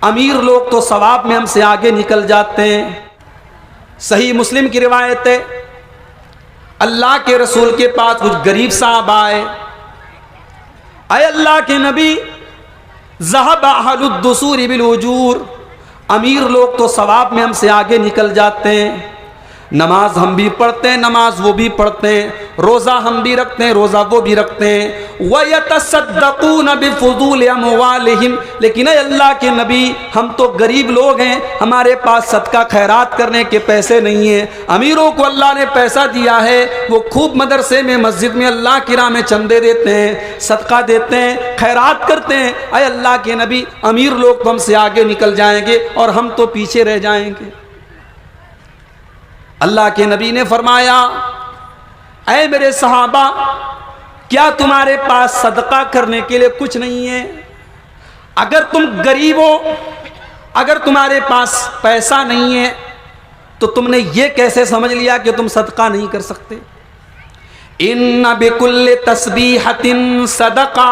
अमीर लोग तो सवाब में हमसे आगे निकल जाते हैं। सही मुस्लिम की रिवायत है, अल्लाह के रसूल के पास कुछ गरीब साहब आए, अय अल्लाह के नबी, ज़हब अहलुद दुसूर बिल उजूर, अमीर लोग तो सवाब में हमसे आगे निकल जाते हैं। नमाज हम भी पढ़ते हैं, नमाज वो भी पढ़ते हैं, रोज़ा हम भी रखते हैं, रोज़ा वो भी रखते हैं। वयतसद्दक़ून बिफ़ुज़ूल अमवालिहिम, लेकिन अल्लाह के नबी, हम तो गरीब लोग हैं, हमारे पास सदका खैरात करने के पैसे नहीं हैं। अमीरों को अल्लाह ने पैसा दिया है, वो खूब मदरसे में मस्जिद में अल्लाह की राह में चंदे देते हैं, सदका देते हैं, खैरात करते हैं। अय अल्लाह के नबी, अमीर लोग तो हमसे आगे निकल जाएंगे और हम तो पीछे रह जाएंगे। अल्लाह के नबी ने फरमाया, ऐ मेरे सहाबा, क्या तुम्हारे पास सदका करने के लिए कुछ नहीं है? अगर तुम गरीब हो, अगर तुम्हारे पास पैसा नहीं है, तो तुमने ये कैसे समझ लिया कि तुम सदका नहीं कर सकते? इन्ना बिकुल्ल तस्बीहतिन सदका,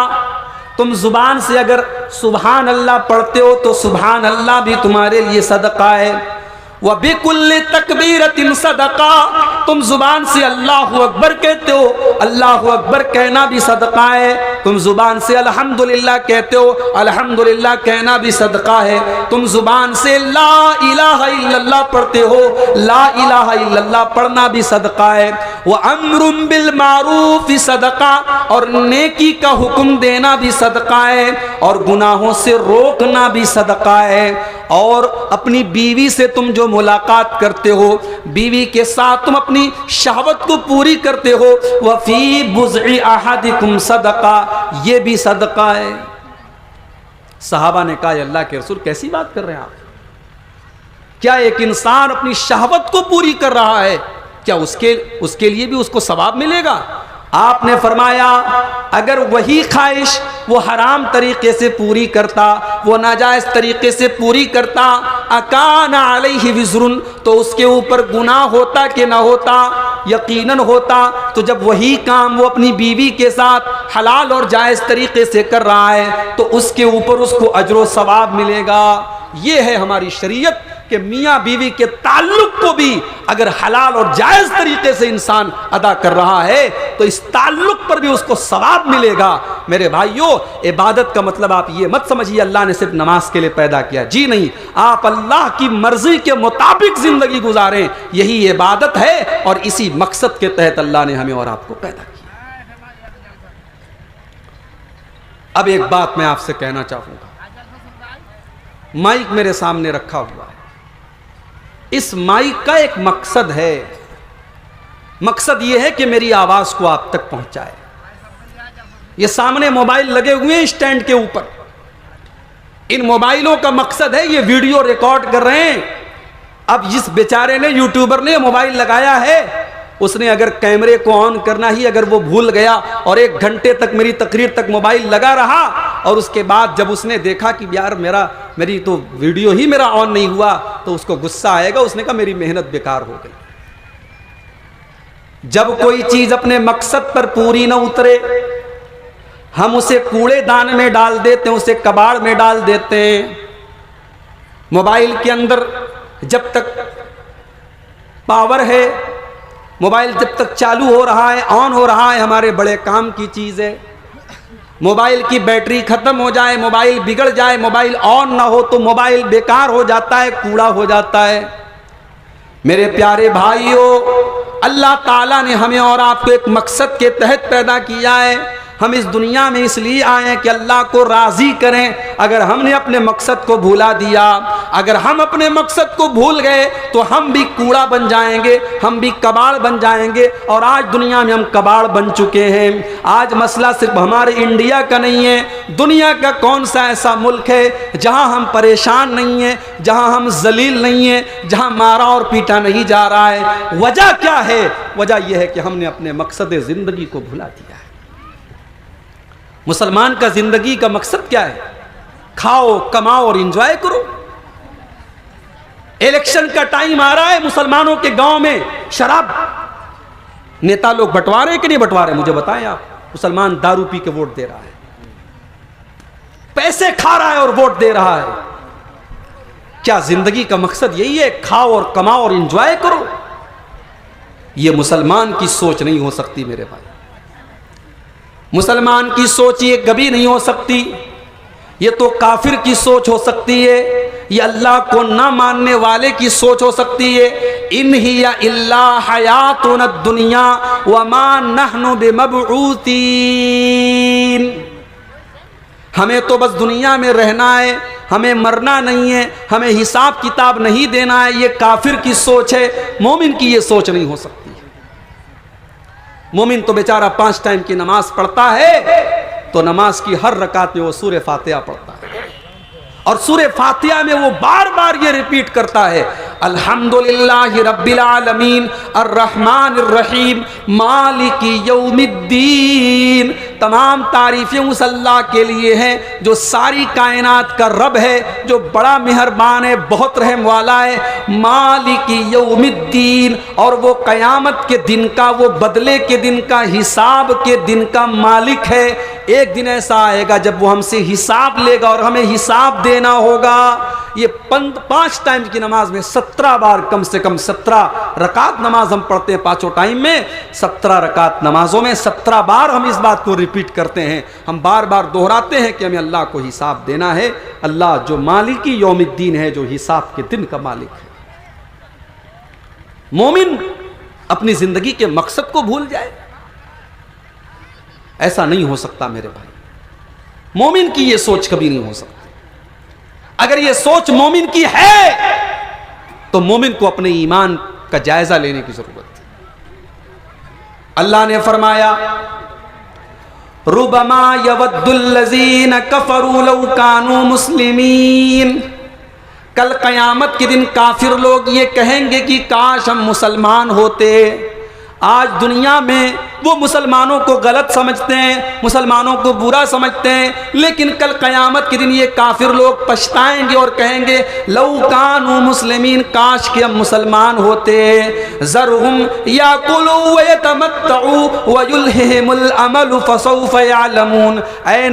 तुम जुबान से अगर सुभान अल्लाह पढ़ते हो तो सुभान अल्लाह भी तुम्हारे लिए सदका है। व बिकुल्ल तकबीरतिन सदका, तुम जुबान से अल्लाहु अकबर कहते हो, अल्लाहु अकबर कहना भी सदका है। तुम जुबान से अल्हम्दुलिल्लाह कहते हो, अल्हम्दुलिल्लाह कहना भी सदका है। तुम जुबान से ला इलाहा इल्लल्लाह पढ़ते हो, ला इलाहा इल्लल्लाह पढ़ना भी सदका है। व अम्रुम बिल मारूफ सदका, और नेकी का हुक्म देना भी सदका है, और गुनाहों से रोकना भी सदका है। और अपनी बीवी से तुम जो मुलाकात करते हो, बीवी के साथ तुम अपनी शहवत को पूरी करते हो, वफी बुज़ई अहदिकुम सदका, ये भी सदका है। सहाबा ने कहा, अल्लाह के रसूल कैसी बात कर रहे हैं आप? क्या एक इंसान अपनी शहवत को पूरी कर रहा है, क्या उसके लिए भी उसको सवाब मिलेगा? आपने फरमाया, अगर वही ख्वाहिश वो हराम तरीके से पूरी करता, वो नाजायज़ तरीके से पूरी करता, अकाना अलैहि विज़रुन, तो उसके ऊपर गुनाह होता कि ना होता? यकीनन होता। तो जब वही काम वो अपनी बीवी के साथ हलाल और जायज़ तरीके से कर रहा है, तो उसके ऊपर उसको अजर व सवाब मिलेगा। ये है हमारी शरीयत कि मियाँ बीवी के ताल्लुक को भी अगर हलाल और जायज़ तरीके से इंसान अदा कर रहा है, तो इस ताल्लुक पर भी उसको सवाब मिलेगा। मेरे भाइयों, इबादत का मतलब आप ये मत समझिए अल्लाह ने सिर्फ नमाज के लिए पैदा किया, जी नहीं। आप अल्लाह की मर्जी के मुताबिक जिंदगी गुजारें, यही इबादत है, और इसी मकसद के तहत अल्लाह ने हमें और आपको पैदा किया। अब एक बात मैं आपसे कहना चाहूंगा, माइक मेरे सामने रखा हुआ है, इस माइक का एक मकसद है। मकसद यह है कि मेरी आवाज को आप तक पहुंचाए। ये सामने मोबाइल लगे हुए हैं स्टैंड के ऊपर, इन मोबाइलों का मकसद है ये वीडियो रिकॉर्ड कर रहे हैं। अब जिस बेचारे ने, यूट्यूबर ने मोबाइल लगाया है, उसने अगर कैमरे को ऑन करना ही अगर वो भूल गया और 1 घंटे तक मेरी तकरीर तक मोबाइल लगा रहा, और उसके बाद जब उसने देखा कि यार मेरी तो वीडियो ही मेरा ऑन नहीं हुआ, तो उसको गुस्सा आएगा। उसने कहा मेरी मेहनत बेकार हो गई। जब कोई चीज अपने मकसद पर पूरी ना उतरे, हम उसे कूड़ेदान में डाल देते हैं, उसे कबाड़ में डाल देते हैं। मोबाइल के अंदर जब तक पावर है, मोबाइल जब तक चालू हो रहा है, ऑन हो रहा है, हमारे बड़े काम की चीज़ है। मोबाइल की बैटरी ख़त्म हो जाए, मोबाइल बिगड़ जाए, मोबाइल ऑन ना हो, तो मोबाइल बेकार हो जाता है, कूड़ा हो जाता है। मेरे प्यारे भाइयों, अल्लाह ताला ने हमें और आपको एक मकसद के तहत पैदा किया है। हम इस दुनिया में इसलिए आए हैं कि अल्लाह को राज़ी करें। अगर हमने अपने मकसद को भूला दिया, अगर हम अपने मकसद को भूल गए, तो हम भी कूड़ा बन जाएंगे, हम भी कबाड़ बन जाएंगे। और आज दुनिया में हम कबाड़ बन चुके हैं। आज मसला सिर्फ हमारे इंडिया का नहीं है, दुनिया का कौन सा ऐसा मुल्क है जहां हम परेशान नहीं हैं, जहां हम जलील नहीं हैं, जहां मारा और पीटा नहीं जा रहा है? वजह क्या है? वजह यह है कि हमने अपने मकसद ज़िंदगी को भुला दिया है। मुसलमान का जिंदगी का मकसद क्या है? खाओ, कमाओ और एंजॉय करो। इलेक्शन का टाइम आ रहा है, मुसलमानों के गांव में शराब नेता लोग बंटवा रहे हैं कि नहीं बंटवा रहे? मुझे बताएं आप। मुसलमान दारू पी के वोट दे रहा है, पैसे खा रहा है और वोट दे रहा है। क्या जिंदगी का मकसद यही है खाओ और कमाओ और एंजॉय करो? ये मुसलमान की सोच नहीं हो सकती मेरे भाई। मुसलमान की सोच ये कभी नहीं हो सकती। ये तो काफिर की सोच हो सकती है, ये अल्लाह को ना मानने वाले की सोच हो सकती है। इन हिया इल्ला हयातुन दुनिया वमा नहनु बिमबऊतीन। हमें तो बस दुनिया में रहना है, हमें मरना नहीं है, हमें हिसाब किताब नहीं देना है। ये काफिर की सोच है, मोमिन की ये सोच नहीं हो सकती। मोमिन तो बेचारा 5 टाइम की नमाज पढ़ता है, तो नमाज की हर रकात में वो सूरह फातिहा पढ़ता है, और सूरह फातिहा में वो बार बार ये रिपीट करता है, अल्हम्दुलिल्लाहि रब्बिल आलमीन अर्रहमानिर रहीम मालिकी यौमिद्दीन। तमाम तारीफें उस अल्लाह के लिए हैं जो सारी कायनात का रब है, जो बड़ा मेहरबान है, बहुत रहम वाला है। मालिकी यौमिद्दीन, और वो कयामत के दिन का, वो बदले के दिन का, हिसाब के दिन का मालिक है। एक दिन ऐसा आएगा जब वो हमसे हिसाब लेगा और हमें हिसाब देना होगा। ये 5 टाइम की नमाज में 17 बार, कम से कम 17 रकात नमाज हम पढ़ते हैं 5 टाइम में। 17 रकात नमाजों में 17 बार हम इस बात को रिपीट करते हैं, हम बार बार दोहराते हैं कि हमें अल्लाह को हिसाब देना है। अल्लाह जो मालिकी यौमिद्दीन है, जो हिसाब के दिन का मालिक है। मोमिन अपनी जिंदगी के मकसद को भूल जाए, ऐसा नहीं हो सकता मेरे भाई। मोमिन की यह सोच कभी नहीं हो सकती। अगर यह सोच मोमिन की है तो मोमिन को अपने ईमान का जायजा लेने की जरूरत है। अल्लाह ने फरमाया, रुबमा यवद्दुल्लज़ीन कफरू लौ कानू मुस्लिमीन। कल कयामत के दिन काफिर लोग ये कहेंगे कि काश हम मुसलमान होते। आज दुनिया में वो मुसलमानों को गलत समझते हैं, मुसलमानों को बुरा समझते हैं, लेकिन कल क़यामत के दिन ये काफिर लोग पछताएंगे और कहेंगे लौ कानू मुस्लिमीन, काश कि हम मुसलमान होते। ज़रहुम याकुलू व यतमत्तऊ व युल्हिहिमुल अमलु फसौफ यअलमून। ऐ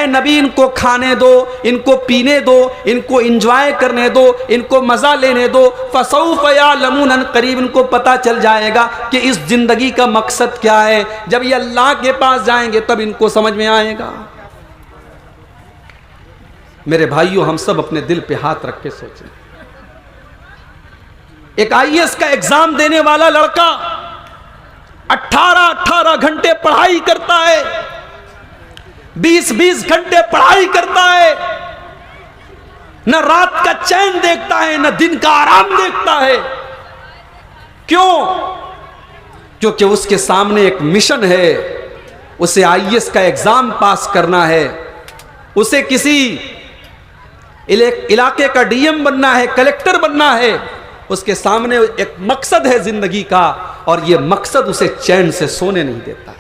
नबी इनको खाने दो, इनको पीने दो, इनको एंजॉय करने दो, इनको मज़ा लेने दो। फसौफ यअलमून, करीब इनको पता चल जाएगा कि इस जिंदगी का मकसद क्या है। जब ये अल्लाह के पास जाएंगे तब इनको समझ में आएगा। मेरे भाइयों, हम सब अपने दिल पे हाथ रख के सोचें। एक आईएएस का एग्जाम देने वाला लड़का 18 घंटे पढ़ाई करता है, 20 घंटे पढ़ाई करता है, न रात का चैन देखता है, न दिन का आराम देखता है। क्यों? क्योंकि उसके सामने एक मिशन है, उसे आईएएस का एग्जाम पास करना है, उसे किसी इलाके का डीएम बनना है, कलेक्टर बनना है। उसके सामने एक मकसद है जिंदगी का, और यह मकसद उसे चैन से सोने नहीं देता है।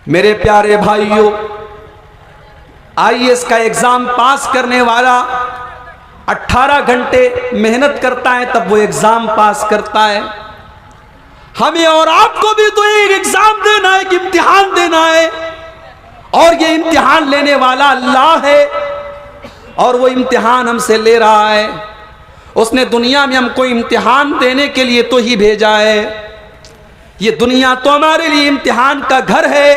मेरे प्यारे भाइयों, आईएएस का एग्जाम पास करने वाला 18 घंटे मेहनत करता है, तब वो एग्जाम पास करता है। हमें और आपको भी तो एक एग्जाम देना है, कि इम्तिहान देना है, और ये इम्तिहान लेने वाला अल्लाह है, और वो इम्तिहान हमसे ले रहा है। उसने दुनिया में हमको इम्तिहान देने के लिए तो ही भेजा है। ये दुनिया तो हमारे लिए इम्तिहान का घर है,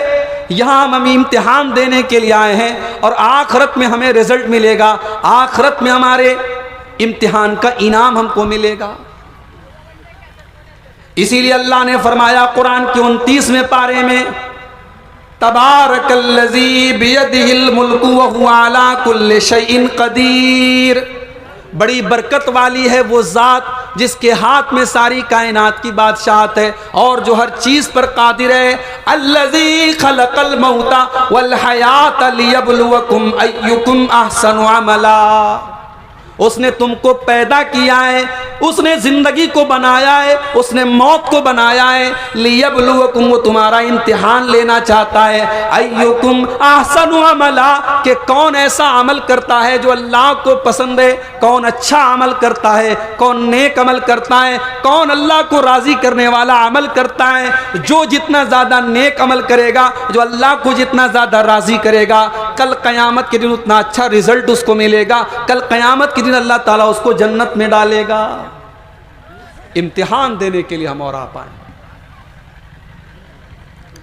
यहाँ हम इम्तिहान देने के लिए आए हैं, और आखिरत में हमें रिजल्ट मिलेगा, आखिरत में हमारे इम्तिहान का इनाम हमको मिलेगा। इसीलिए अल्लाह ने फरमाया कुरान के 29वें पारे में, तबारकल्लज़ी बियदिहिल मुल्कु व हुवा अला कुल्लि शैइन कदीर। बड़ी बरकत वाली है वो ज़ात जिसके हाथ में सारी कायनात की बादशाहत है, और जो हर चीज़ पर कादिर है। अल्लज़ी खलक़ल मौता वल हयात लियब्लुवकुम अय्युकुम अहसनु अमला। उसने तुमको पैदा किया है, उसने जिंदगी को बनाया है, उसने मौत को बनाया है। लियब्लुवकुम, वो तुम्हारा इम्तिहान लेना चाहता है। अय्युकुम अहसनु अमला, कि कौन ऐसा अमल करता है जो अल्लाह को पसंद है, कौन अच्छा अमल करता है, कौन नेक अमल करता है, कौन अल्लाह को राजी करने वाला अमल करता है। जो जितना ज्यादा नेक अमल करेगा, जो अल्लाह को जितना ज्यादा राजी करेगा, कल क़यामत के दिन उतना अच्छा रिजल्ट उसको मिलेगा, कल क़यामत के दिन अल्लाह ताला उसको जन्नत में डालेगा। इम्तिहान देने के लिए हम और आप आए।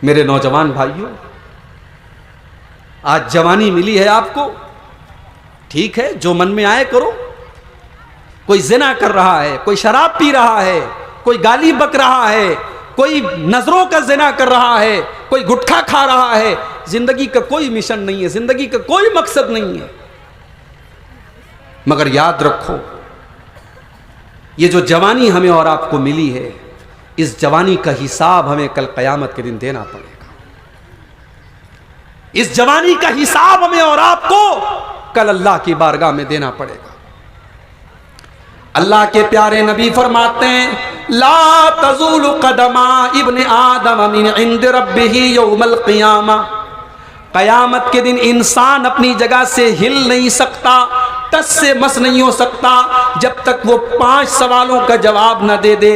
मेरे नौजवान भाइयों, आज जवानी मिली है आपको, ठीक है, जो मन में आए करो। कोई जिना कर रहा है, कोई शराब पी रहा है, कोई गाली बक रहा है, कोई नजरों का जिना कर रहा है, कोई गुटखा खा रहा है। जिंदगी का कोई मिशन नहीं है, जिंदगी का कोई मकसद नहीं है। मगर याद रखो, ये जो जवानी हमें और आपको मिली है, इस जवानी का हिसाब हमें कल क़यामत के दिन देना पड़ेगा। इस जवानी का हिसाब हमें और आपको कल अल्लाह की बारगाह में देना पड़ेगा। अल्लाह के प्यारे नबी फरमाते हैं, ला तज़ूलु क़दमा इब्न आदम मिन इंद रब्बिही यौमल क़ियामा। क़यामत के दिन इंसान अपनी जगह से हिल नहीं सकता, टस से मस नहीं हो सकता, जब तक वो 5 सवालों का जवाब न दे दे।